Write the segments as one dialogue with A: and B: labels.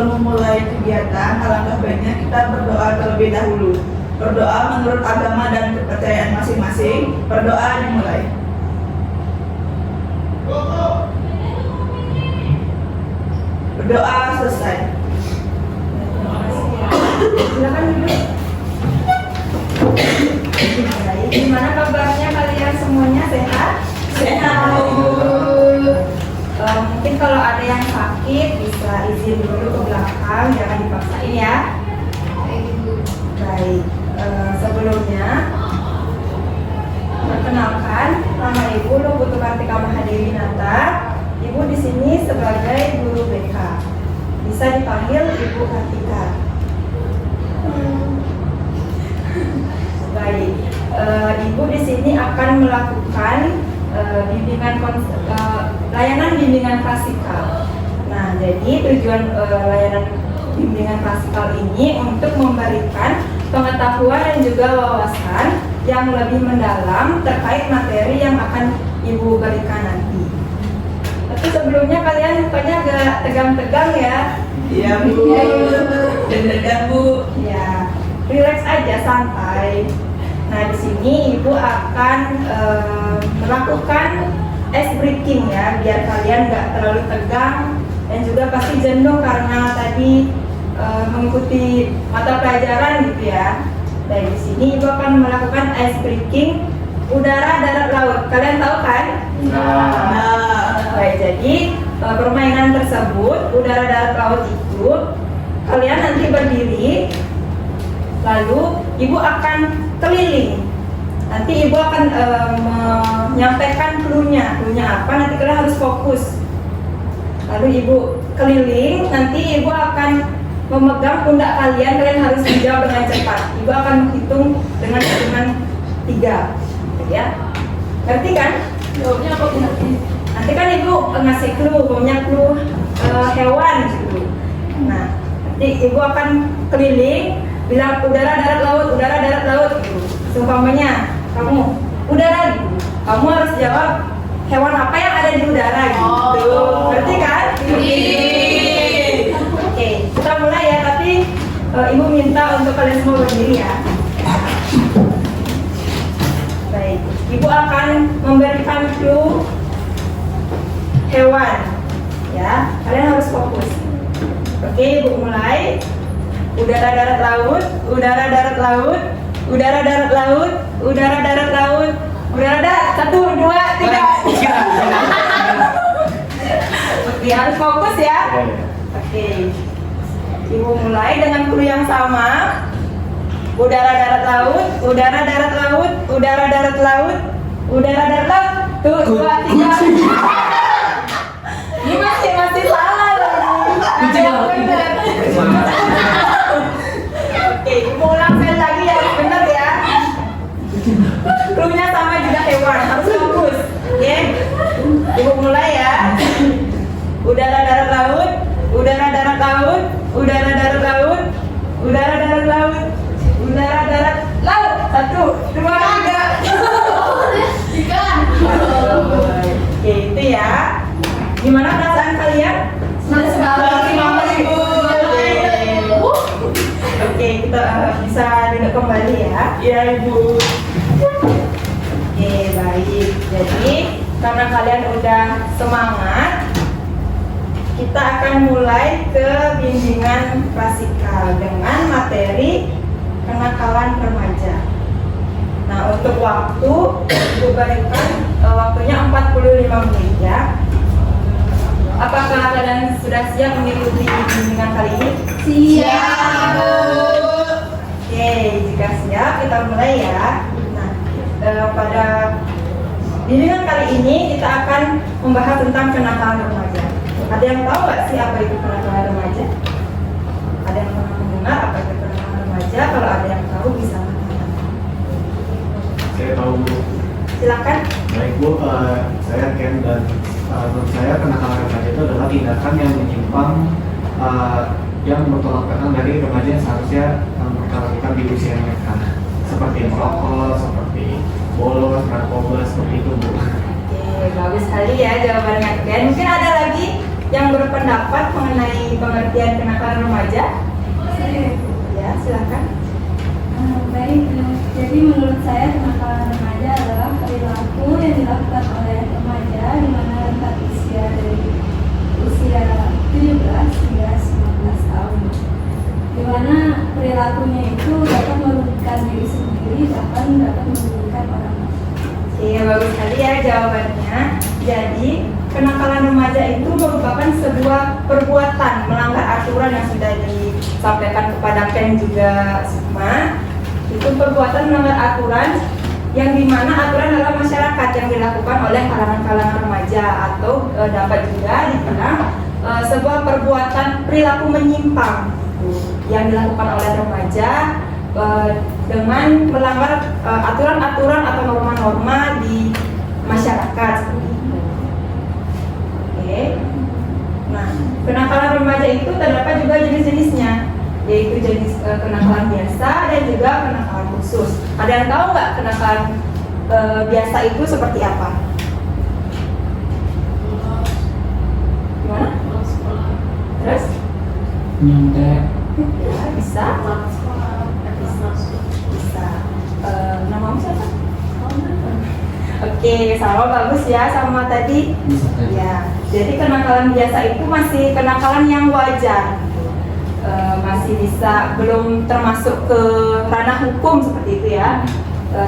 A: sebelum memulai kegiatan, alangkah baiknya kita berdoa terlebih dahulu. Berdoa menurut agama dan kepercayaan masing-masing. Berdoa dimulai. Berdoa selesai.
B: Silakan duduk. Baik, gimana kabarnya kalian semuanya, sehat?
A: Sehat.
B: Mungkin kalau ada yang sakit bisa izin dulu ke belakang, jangan dipaksain ya. Baik, sebelumnya perkenalkan, nama Ibu Lubutu Kartika Mahadewinata. Ibu di sini sebagai guru BK. Bisa dipanggil Ibu Kartika. Baik, Ibu di sini akan melakukan layanan bimbingan klasikal. Nah, jadi tujuan layanan bimbingan klasikal ini untuk memberikan pengetahuan dan juga wawasan yang lebih mendalam terkait materi yang akan Ibu berikan nanti. Tapi sebelumnya kalian mukanya agak tegang-tegang ya?
A: Iya Bu. Deg-degan Bu.
B: Ya, relax aja, santai. Nah, di sini Ibu akan melakukan ice breaking ya, biar kalian nggak terlalu tegang dan juga pasti jenuh karena tadi mengikuti mata pelajaran gitu ya. Dan di sini Ibu akan melakukan ice breaking udara, darat, laut. Kalian tahu kan?
A: Nah,
B: Baik, jadi permainan tersebut udara, darat, laut itu kalian nanti berdiri, lalu Ibu akan keliling. Nanti Ibu akan menyampaikan clue-nya apa, nanti kalian harus fokus. Lalu Ibu keliling, nanti Ibu akan memegang pundak kalian harus menjawab dengan cepat. Ibu akan menghitung dengan hitungan 3, ya. Ngerti kan?
A: jawabnya apa Bu?
B: Nanti kan Ibu ngasih clue, punya clue hewan gitu. Nah, nanti Ibu akan keliling, bilang udara, darat, laut, udara, darat, laut gitu. Seumpamanya kamu udara gitu, kamu harus jawab hewan apa yang ada di udara gitu. Ngerti kan? Oke, kita mulai ya, tapi Ibu minta untuk kalian semua berdiri ya. Baik, Ibu akan memberikan clue hewan ya, kalian harus fokus. Oke, Ibu mulai. Udara, darat, laut, udara, darat, laut, udara, darat, laut, udara, darat, laut, udara, darat. 1, 2, 3. Oke, harus fokus ya. Oke, Ibu mulai dengan clue yang sama. Udara, darat, laut, udara, darat, laut, udara, darat, laut, udara, darat, laut. 1, 2, 3. Ini masih salah loh. Ada yang benar. Oke, Ibu ulang sekali lagi ya, benar ya. Clue-nya sama juga hewan, harus fokus. Oke, Ibu mulai ya. Udara, darat, laut, udara, darat, laut, udara, darat, laut, udara, darat, laut, udara, darat, laut. 1, 2, 3. Oke, itu ya. Gimana perasaan kalian?
A: Senang sekali Bu.
B: Oke, kita bisa duduk kembali ya.
A: Iya Ibu.
B: Oke, baik. Jadi karena kalian udah semangat, kita akan mulai ke bimbingan klasikal dengan materi kenakalan remaja. Nah, untuk waktu Ibu berikan waktunya 45 menit ya. Apakah kalian sudah siap mengikuti bimbingan kali ini?
A: Siap Bu.
B: Oke, jika siap kita mulai ya. Nah, pada bimbingan kali ini kita akan membahas tentang kenakalan remaja. Ada yang tahu nggak sih apa itu kenakalan remaja? Ada yang pernah mendengar apa itu kenakalan remaja? Kalau ada yang tahu bisa mengatakan.
C: Saya tahu Bu.
B: Silakan.
C: Baik Bu, saya Ken dan menurut saya kenakalan remaja itu adalah tindakan yang menyimpang yang bertolak belakang dari remaja yang seharusnya mempertahankan di usia mereka, seperti merokok, seperti bolos, narkoba, seperti itu Bu.
B: Oke, bagus sekali ya jawabannya Ken. Mungkin ada lagi yang berpendapat mengenai pengertian kenakalan remaja?
D: Saya.
B: Ya, silakan.
D: Baik, jadi menurut saya kenakalan remaja adalah perilaku yang dilakukan oleh remaja di mana rentang usia dari usia 17 hingga 19 tahun. Di mana perilakunya itu dapat merugikan diri sendiri, bahkan dapat merugikan orang lain.
B: Iya, bagus sekali ya jawabannya. Jadi, kenakalan remaja itu merupakan sebuah perbuatan melanggar aturan yang sudah disampaikan kepada Ken juga Sukma. Itu perbuatan melanggar aturan yang dimana aturan dalam masyarakat yang dilakukan oleh kalangan-kalangan remaja atau dapat juga dibilang sebuah perbuatan perilaku menyimpang yang dilakukan oleh remaja dengan melanggar aturan-aturan atau norma-norma di masyarakat. Oke. Nah, kenakalan remaja itu terdapat juga jenis-jenisnya, yaitu jenis kenakalan biasa dan juga kenakalan khusus. Ada yang tahu nggak kenakalan biasa itu seperti apa? Gimana? Terus?
C: Nyontek.
B: Ya, bisa. Bisa. Namamu siapa? Oke, sama bagus ya sama tadi. Ya, jadi kenakalan biasa itu masih kenakalan yang wajar. Masih bisa, belum termasuk ke ranah hukum seperti itu ya.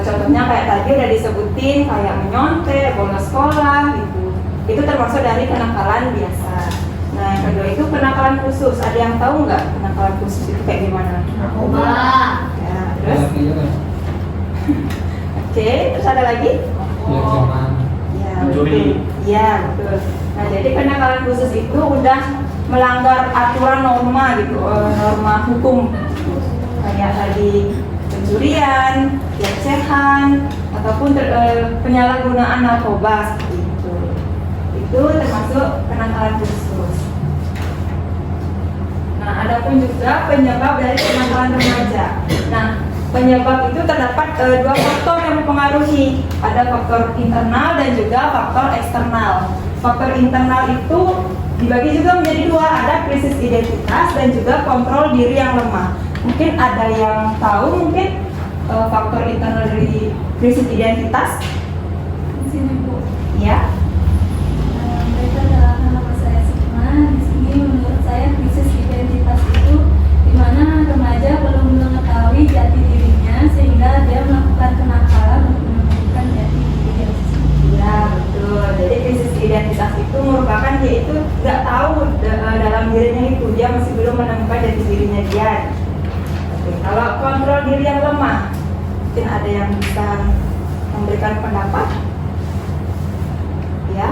B: Contohnya kayak tadi udah disebutin kayak menyontek, bolos sekolah gitu. Itu termasuk dari kenakalan biasa. Nah, yang kedua itu kenakalan khusus. Ada yang tahu nggak kenakalan khusus itu kayak gimana?
E: Narkoba.
B: Ya, terus? Oke, terus ada lagi? Ya,
C: Mencuri.
B: Iya, betul. Nah, jadi kenakalan khusus itu udah melanggar aturan norma gitu, norma hukum. Kayak tadi pencurian, pelecehan, ataupun penyalahgunaan narkoba seperti itu. Itu termasuk kenakalan khusus. Nah, adapun juga penyebab dari kenakalan remaja. Nah, penyebab itu terdapat dua faktor yang mempengaruhi. Ada faktor internal dan juga faktor eksternal. Faktor internal itu dibagi juga menjadi dua, ada krisis identitas dan juga kontrol diri yang lemah. Mungkin ada yang tahu mungkin faktor internal dari krisis identitas?
D: Di sini Bu.
B: Ya.
D: Baik, adalah nama saya Sukma. Di sini menurut saya krisis identitas itu di mana remaja belum mengetahui jati dirinya sehingga dia melakukan kenakalan untuk menemukan jati diri.
B: Ya, betul. Jadi krisis identitas itu merupakan dia itu nggak tahu dalam dirinya itu, dia masih belum menemukan jati dirinya dia. Oke, kalau kontrol diri yang lemah, mungkin ada yang bisa memberikan pendapat? Ya.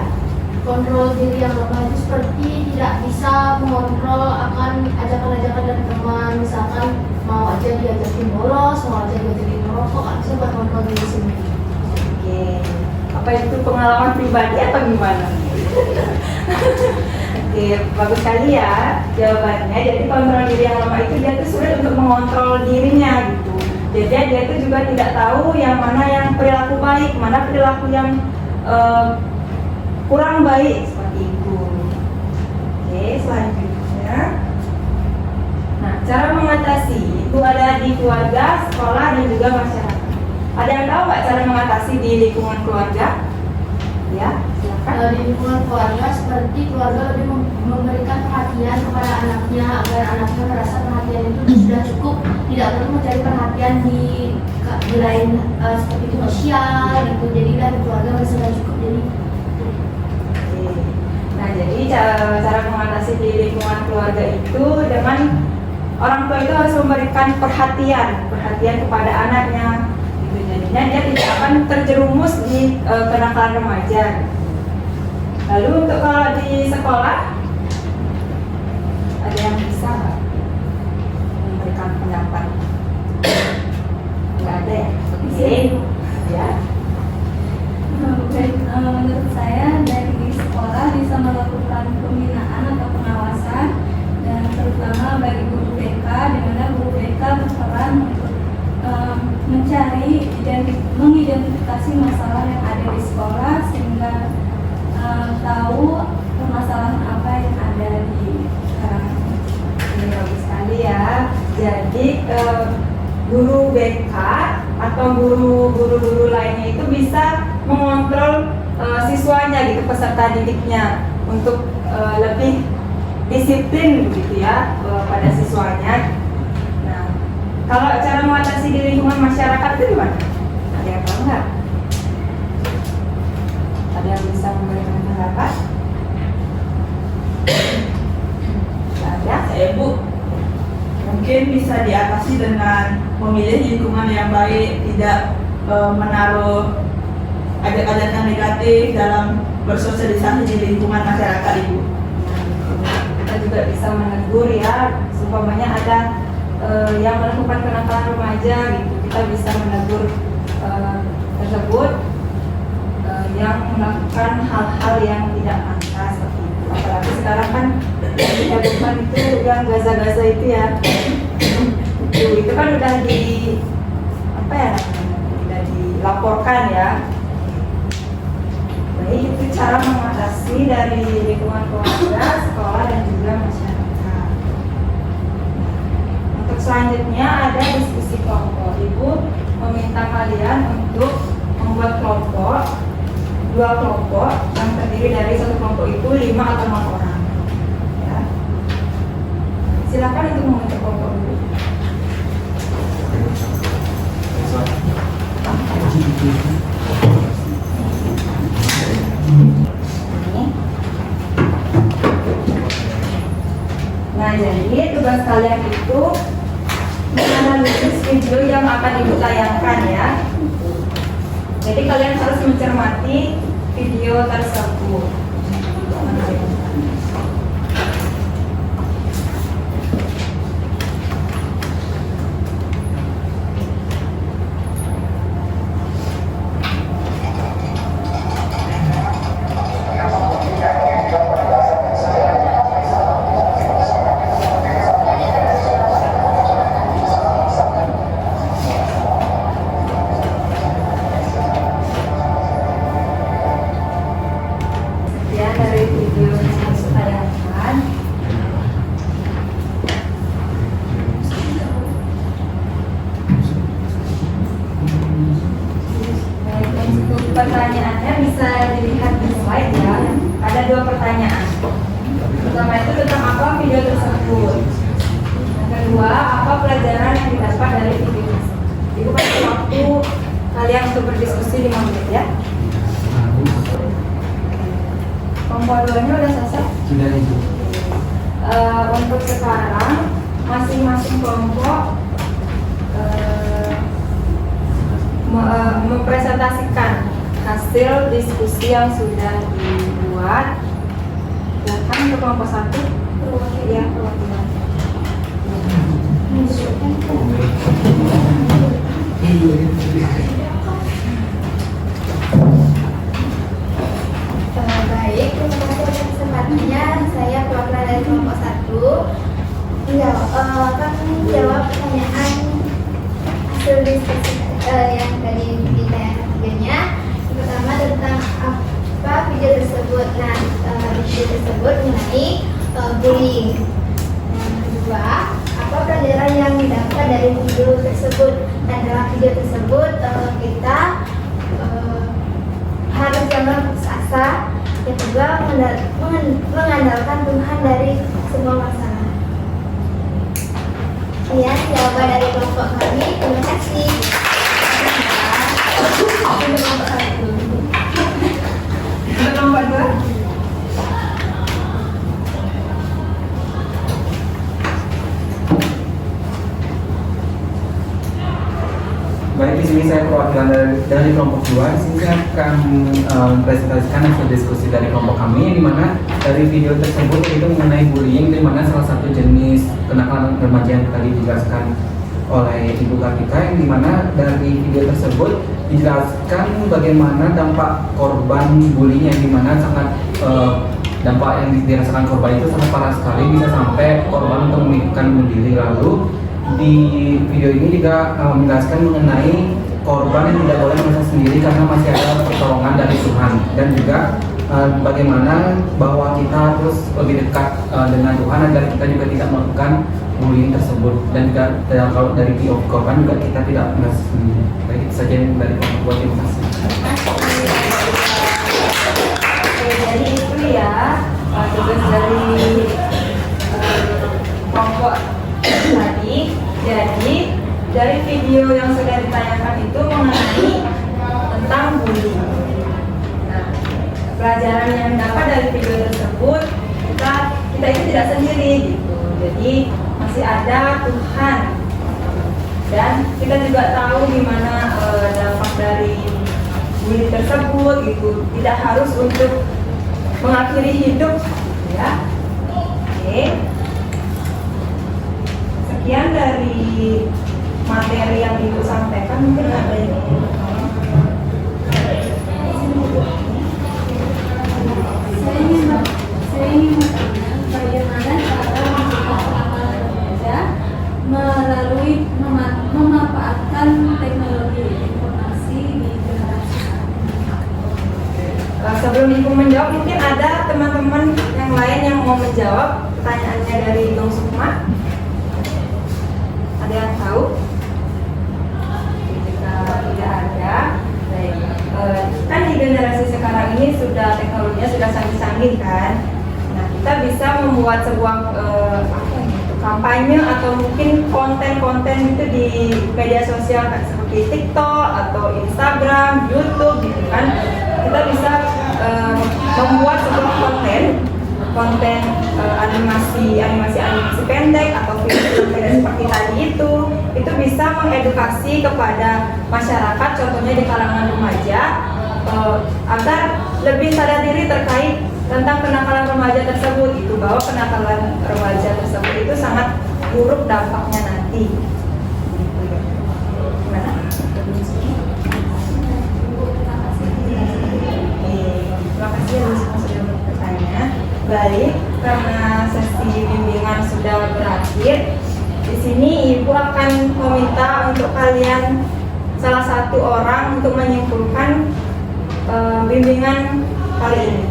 E: Kontrol diri yang lemah itu seperti tidak bisa mengontrol akan ajakan-ajakan dari teman. Misalkan mau aja diajakin bolos, mau aja diajakin merokok, nggak bisa buat kontrol diri sendiri.
B: Oke. Apa itu pengalaman pribadi atau gimana? Oke, bagus sekali ya jawabannya. Jadi kontrol diri yang lemah itu dia tuh sulit untuk mengontrol dirinya gitu. Jadi dia itu juga tidak tahu yang mana yang perilaku baik, mana perilaku yang kurang baik seperti itu. Oke, selanjutnya. Nah, cara mengatasi itu ada di keluarga, sekolah dan juga masyarakat. Ada yang tahu nggak cara mengatasi di lingkungan keluarga? Ya, silakan.
E: Di lingkungan keluarga seperti keluarga lebih memberikan perhatian kepada anaknya agar anaknya merasa perhatian itu sudah cukup, tidak perlu mencari perhatian di lain seperti itu sosial gitu. Jadi dari keluarga sudah cukup. Jadi
B: Nah, jadi cara mengatasi di lingkungan keluarga itu dengan orang tua itu harus memberikan perhatian kepada anaknya. Gitu. Jadinya dia tidak akan terjerumus di kenakalan remaja. Lalu untuk kalau di sekolah, ada yang bisa nggak memberikan pendapat? Nggak ada ya? Oke. Ya.
D: Baik, menurut saya dari sekolah bisa melakukan pembinaan atau pengawasan dan terutama bagi guru BK, di mana guru BK berperan untuk mengidentifikasi masalah yang ada di sekolah sehingga tahu permasalahan apa yang ada di sekarang.
B: Ini bagus sekali ya. Jadi guru BK atau guru-guru lainnya itu bisa mengontrol siswanya gitu, peserta didiknya untuk lebih disiplin gitu ya pada siswanya. Nah, kalau cara mengatasi di lingkungan masyarakat itu gimana? Ada apa enggak? Ada yang bisa memberikan pendapat? Ada?
A: Bu, mungkin bisa diatasi dengan memilih lingkungan yang baik, tidak menaruh ajakan-ajakan negatif dalam bersosialisasi di lingkungan masyarakat, Ibu.
B: Kita juga bisa menegur ya, umpamanya ada yang melakukan kenakalan remaja gitu, kita bisa menegur tersebut yang melakukan hal-hal yang tidak pantas seperti itu. Apalagi sekarang kan yang dihebohkan itu yang gaza-gaza itu ya, itu kan udah di apa ya namanya, udah dilaporkan ya. Baik, itu cara mengatasi dari lingkungan keluarga, sekolah, dan juga masyarakat. Untuk selanjutnya ada diskusi kelompok. Ibu meminta kalian untuk membuat kelompok, 2 kelompok yang terdiri dari satu kelompok itu 5 atau 6 orang. Ya. Silakan untuk membentuk kelompok dulu. Nah, jadi tugas kalian itu menganalisis video yang akan Ibu tayangkan ya. Jadi kalian harus mencermati video tersebut. Sekian dari video yang harus tayangkan. Baik, untuk pertanyaannya bisa dilihat di slide ya. Ada 2 pertanyaan. Pertama itu tentang apa video tersebut. Yang kedua, apa pelajaran yang didapat dari video tersebut. Ibu kasih waktu kalian untuk berdiskusi 5 menit ya. Pembuatannya udah selesai.
C: Sudah itu.
B: Untuk sekarang masing-masing kelompok mempresentasikan hasil diskusi yang sudah dibuat. Silakan untuk kelompok 1 ya, perwakilan.
E: Baik, terima kasih atas kesempatannya. Saya perwakilan dari kelompok 1 akan menjawab pertanyaan hasil diskusi yang tadi ditayangkan videonya. Yang pertama tentang apa video tersebut. Nah, video tersebut mengenai bullying. Yang kedua, apa pelajaran yang didapat dari video tersebut. Dan dalam video tersebut kita harus jangan putus asa. Yang kedua, mengandalkan Tuhan dari semua masalah. Sekian jawaban dari kelompok kami. Terima kasih.
B: Untuk kelompok 2.
F: Baik, di sini saya perwakilan dari kelompok 2. Di sini saya akan mempresentasikan hasil diskusi dari kelompok kami, di mana dari video tersebut itu mengenai bullying, di mana salah satu jenis kenakalan remaja yang tadi dijelaskan oleh Ibu Kartika, yang dimana dari video tersebut dijelaskan bagaimana dampak korban bullying, yang dimana sangat dampak yang dirasakan korban itu sangat parah sekali, bisa sampai korban untuk memikirkan bunuh diri. Lalu di video ini juga menjelaskan mengenai korban yang tidak boleh merasa sendiri karena masih ada pertolongan dari Tuhan, dan juga bagaimana bahwa kita harus lebih dekat dengan Tuhan agar kita juga tidak melakukan bullying tersebut, dan juga kalau dari pihak korban juga kita tidak merasa sendiri. Baik, itu saja yang dari kelompok 2. Terima kasih.
B: Oke, jadi itu ya tugas dari kelompok tadi. Jadi dari video yang sudah ditayangkan itu mengenai tentang bullying. Nah, pelajaran yang dapat dari video tersebut, kita itu tidak sendiri gitu. Jadi masih ada Tuhan, dan kita juga tahu gimana dampak dari bullying tersebut gitu. Tidak harus untuk mengakhiri hidup, ya. Oke. Sekian dari materi yang Ibu sampaikan, mungkin ada yang
D: Saya ingin bertanya bagaimana cara mencegah kenakalan remaja melalui memanfaatkan teknologi informasi di generasi saat ini.
B: Sebelum Ibu menjawab, mungkin ada teman-teman yang lain yang mau menjawab pertanyaannya dari Dong Sukma. Ada yang tahu? Jika tidak ada, baik. Kan di generasi sekarang ini sudah teknologinya sudah canggih-canggih kan. Nah, kita bisa membuat sebuah kampanye atau mungkin konten-konten itu di media sosial kan, seperti TikTok atau Instagram, YouTube gitu kan. Kita bisa membuat sebuah konten animasi pendek atau film seperti tadi itu bisa mengedukasi kepada masyarakat, contohnya di kalangan remaja, agar lebih sadar diri terkait tentang kenakalan remaja tersebut, itu bahwa kenakalan remaja tersebut itu sangat buruk dampaknya nanti. Gimana? Terima kasih yang sudah bertanya. Baik, karena sesi bimbingan sudah berakhir, di sini Ibu akan meminta untuk kalian salah satu orang untuk menyimpulkan bimbingan kali ini.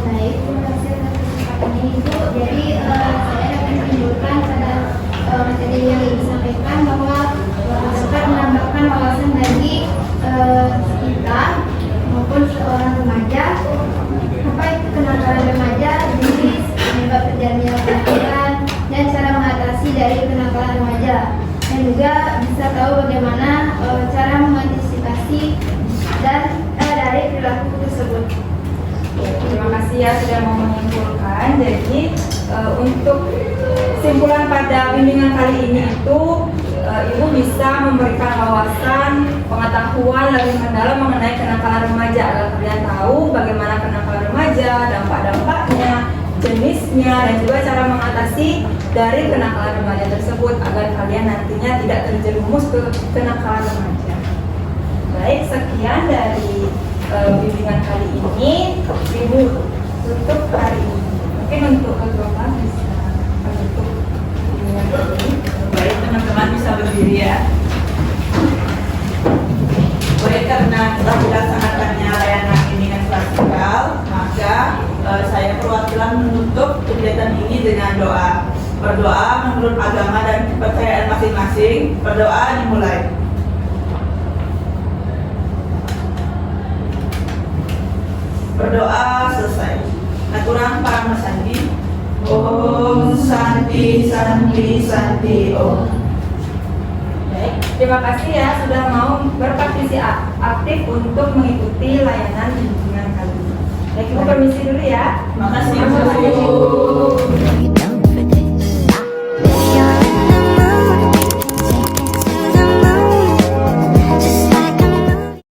E: Baik, terima kasih atas kesempatan ini Ibu. Jadi saya akan menunjukkan pada materi yang Ibu sampaikan bahwa dapat menambahkan wawasan bagi kita maupun seorang remaja apa itu kenakalan remaja, jenis, penyebab terjadinya kenakalan, dan cara mengatasi dari kenakalan remaja, dan juga bisa tahu bagaimana cara mengantisipasi dan dari perilaku tersebut.
B: Terima kasih ya sudah mau menyimpulkan. Jadi untuk kesimpulan pada bimbingan kali ini itu Ibu bisa memberikan wawasan, pengetahuan lebih mendalam mengenai kenakalan remaja agar kalian tahu bagaimana kenakalan remaja, dampak-dampaknya, jenisnya, dan juga cara mengatasi dari kenakalan remaja tersebut agar kalian nantinya tidak terjerumus ke kenakalan remaja. Baik, sekian dari bimbingan kali ini. Ibu tutup hari ini. Mungkin untuk ketua bisa menutup bimbingan kali ini.
A: Baik, teman-teman bisa berdiri ya. Baik, karena telah dilaksanakannya layanan bimbingan klasikal, maka saya perwakilan menutup kegiatan ini dengan doa. Berdoa menurut agama dan kepercayaan masing-masing. Berdoa dimulai. Berdoa selesai. Aturan para mesandi. Om Santi Santi Santi Om.
B: Baik, terima kasih ya sudah mau berpartisipasi aktif untuk mengikuti layanan bimbingan kali ini. Baik, Ibu permisi dulu ya.
A: Terima kasih Bu.